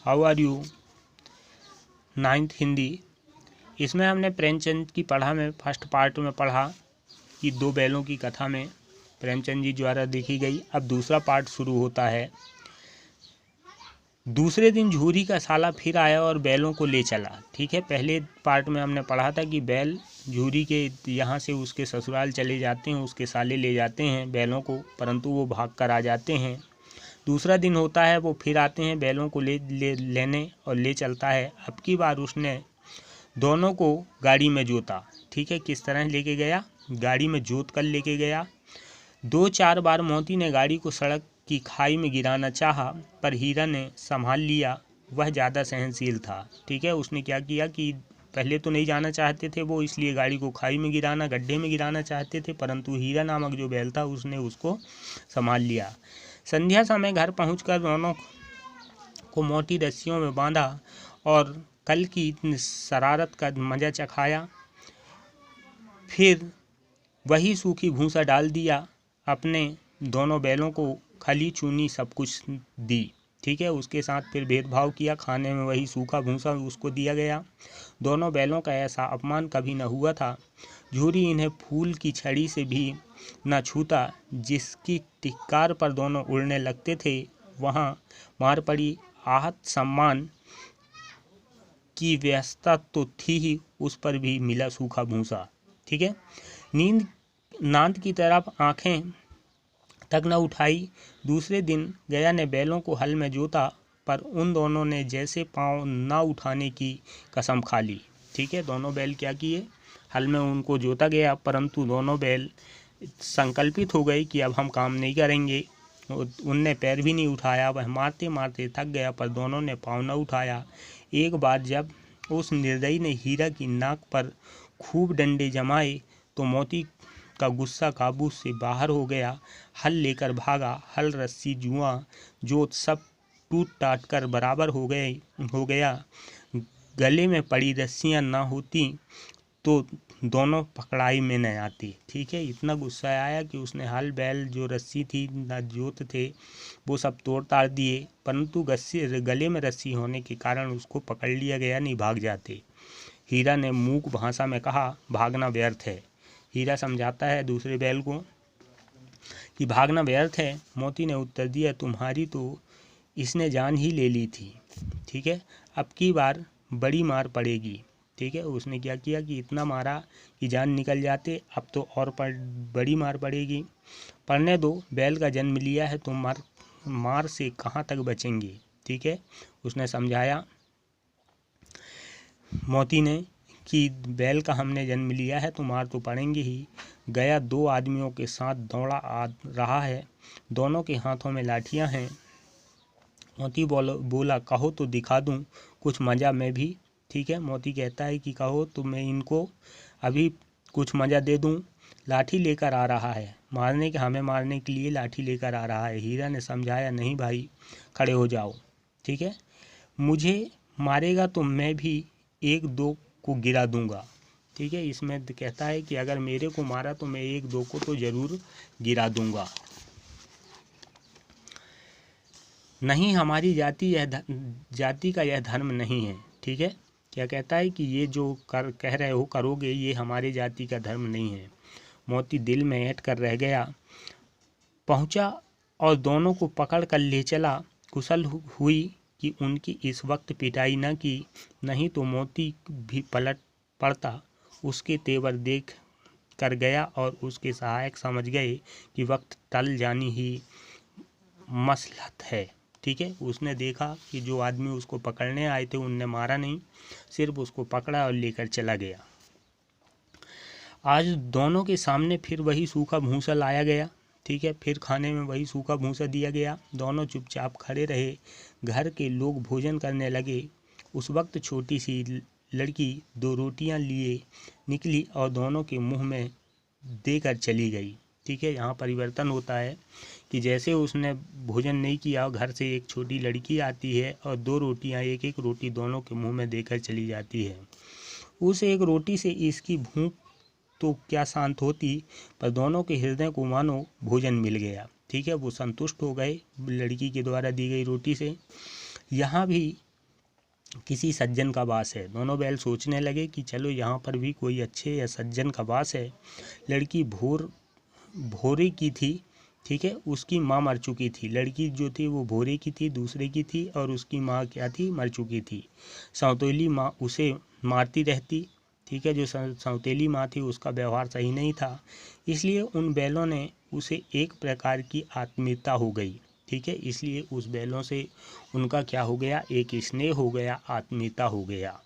How are you. 9th Hindi. इसमें हमने प्रेमचंद की पढ़ा में फर्स्ट पार्ट में पढ़ा कि दो बैलों की कथा में प्रेमचंद जी द्वारा देखी गई। अब दूसरा पार्ट शुरू होता है। दूसरे दिन झूरी का साला फिर आया और बैलों को ले चला। ठीक है, पहले पार्ट में हमने पढ़ा था कि बैल झूरी के यहाँ से उसके ससुराल चले जाते हैं, उसके साले ले जाते हैं बैलों को, परंतु वो भाग कर आ जाते हैं। दूसरा दिन होता है, वो फिर आते हैं बैलों को लेने और ले चलता है। अब की बार उसने दोनों को गाड़ी में जोता। ठीक है, किस तरह लेके गया, गाड़ी में जोत कर लेके गया। 2-4 बार मोती ने गाड़ी को सड़क की खाई में गिराना चाहा, पर हीरा ने संभाल लिया। वह ज़्यादा सहनशील था। ठीक है, उसने क्या किया कि पहले तो नहीं जाना चाहते थे वो, इसलिए गाड़ी को खाई में गिराना, गड्ढे में गिराना चाहते थे, परंतु हीरा नामक जो बैल था उसने उसको संभाल लिया। संध्या समय घर पहुंचकर दोनों को मोटी रस्सियों में बांधा और कल की शरारत का मजा चखाया। फिर वही सूखी भूसा डाल दिया। अपने दोनों बैलों को खली चूनी सब कुछ दी। ठीक है, उसके साथ फिर भेदभाव किया, खाने में वही सूखा भूसा उसको दिया गया। दोनों बैलों का ऐसा अपमान कभी न हुआ था। झूरी इन्हें फूल की छड़ी से भी न छूता। जिसकी टिक्कार पर दोनों उड़ने लगते थे वहाँ मार पड़ी। आहत सम्मान की व्यवस्था तो थी ही, उस पर भी मिला सूखा भूसा। ठीक है, नांद की तरफ आंखें तक न उठाई। दूसरे दिन गया ने बैलों को हल में जोता, पर उन दोनों ने जैसे पाँव न उठाने की कसम खा ली। ठीक है, दोनों बैल क्या किए, हल में उनको जोता गया, परंतु दोनों बैल संकल्पित हो गए कि अब हम काम नहीं करेंगे। उनने पैर भी नहीं उठाया। वह मारते मारते थक गया, पर दोनों ने पाँव न उठाया। एक बार जब उस निर्दयी ने हीरा की नाक पर खूब डंडे जमाए तो मोती का गुस्सा काबू से बाहर हो गया। हल लेकर भागा। हल, रस्सी, जुआ, जोत सब टूट टाट कर बराबर हो गया। गले में पड़ी रस्सियां ना होती तो दोनों पकड़ाई में न आती। ठीक है, इतना गुस्सा आया कि उसने हल, बैल, जो रस्सी थी ना जोत थे, वो सब तोड़ ताड़ दिए, परंतु गले में रस्सी होने के कारण उसको पकड़ लिया गया, नहीं भाग जाते। हीरा ने मूक भाषा में कहा, भागना व्यर्थ है। हीरा समझाता है दूसरे बैल को कि भागना व्यर्थ है। मोती ने उत्तर दिया, तुम्हारी तो इसने जान ही ले ली थी। ठीक है, अब की बार बड़ी मार पड़ेगी। ठीक है, उसने क्या किया कि इतना मारा कि जान निकल जाते, अब तो और बड़ी मार पड़ेगी। पढ़ने दो, बैल का जन्म लिया है तो मार से कहाँ तक बचेंगे। ठीक है, उसने समझाया मोती ने कि बैल का हमने जन्म लिया है तो मार तो पड़ेंगे ही। गया 2 आदमियों के साथ दौड़ा आ रहा है, दोनों के हाथों में लाठियां हैं। मोती बोला, कहो तो दिखा दूं कुछ मज़ा मैं भी। ठीक है, मोती कहता है कि कहो तो मैं इनको अभी कुछ मज़ा दे दूं। लाठी लेकर आ रहा है, हमें मारने के लिए लाठी लेकर आ रहा है। हीरा ने समझाया, नहीं भाई, खड़े हो जाओ। ठीक है, मुझे मारेगा तो मैं भी 1-2 को गिरा दूंगा। ठीक है, इसमें कहता है कि अगर मेरे को मारा तो मैं 1-2 को तो ज़रूर गिरा दूंगा। नहीं, हमारी जाति का यह धर्म नहीं है। ठीक है, क्या कहता है कि ये जो कह रहे हो करोगे, ये हमारी जाति का धर्म नहीं है। मोती दिल में ऐंठ कर रह गया। पहुंचा और दोनों को पकड़ कर ले चला। कुशल हुई कि उनकी इस वक्त पिटाई न की, नहीं तो मोती भी पलट पड़ता। उसके तेवर देख कर गया और उसके सहायक समझ गए कि वक्त टल जानी ही मसलहत है। ठीक है, उसने देखा कि जो आदमी उसको पकड़ने आए थे उनने मारा नहीं, सिर्फ उसको पकड़ा और लेकर चला गया। आज दोनों के सामने फिर वही सूखा भूसा लाया गया। ठीक है, फिर खाने में वही सूखा भूसा दिया गया। दोनों चुपचाप खड़े रहे। घर के लोग भोजन करने लगे। उस वक्त छोटी सी लड़की 2 रोटियां लिए निकली और दोनों के मुंह में देकर चली गई। ठीक है, यहाँ परिवर्तन होता है कि जैसे उसने भोजन नहीं किया, घर से एक छोटी लड़की आती है और 2 रोटियां, एक रोटी दोनों के मुंह में देकर चली जाती है। उस एक रोटी से इसकी भूख तो क्या शांत होती, पर दोनों के हृदय को मानो भोजन मिल गया। ठीक है, वो संतुष्ट हो गए लड़की के द्वारा दी गई रोटी से। यहाँ भी किसी सज्जन का वास है। दोनों बैल सोचने लगे कि चलो यहाँ पर भी कोई अच्छे या सज्जन का वास है। लड़की भोरे की थी, ठीक है, उसकी माँ मर चुकी थी। लड़की जो थी वो भोरे की थी, दूसरे की थी, और उसकी माँ क्या थी, मर चुकी थी। सौतेली माँ उसे मारती रहती, ठीक है। जो सौतेली माँ थी उसका व्यवहार सही नहीं था, इसलिए उन बैलों ने उसे एक प्रकार की आत्मीयता हो गई, ठीक है। इसलिए उस बैलों से उनका क्या हो गया, एक स्नेह हो गया, आत्मीयता हो गया।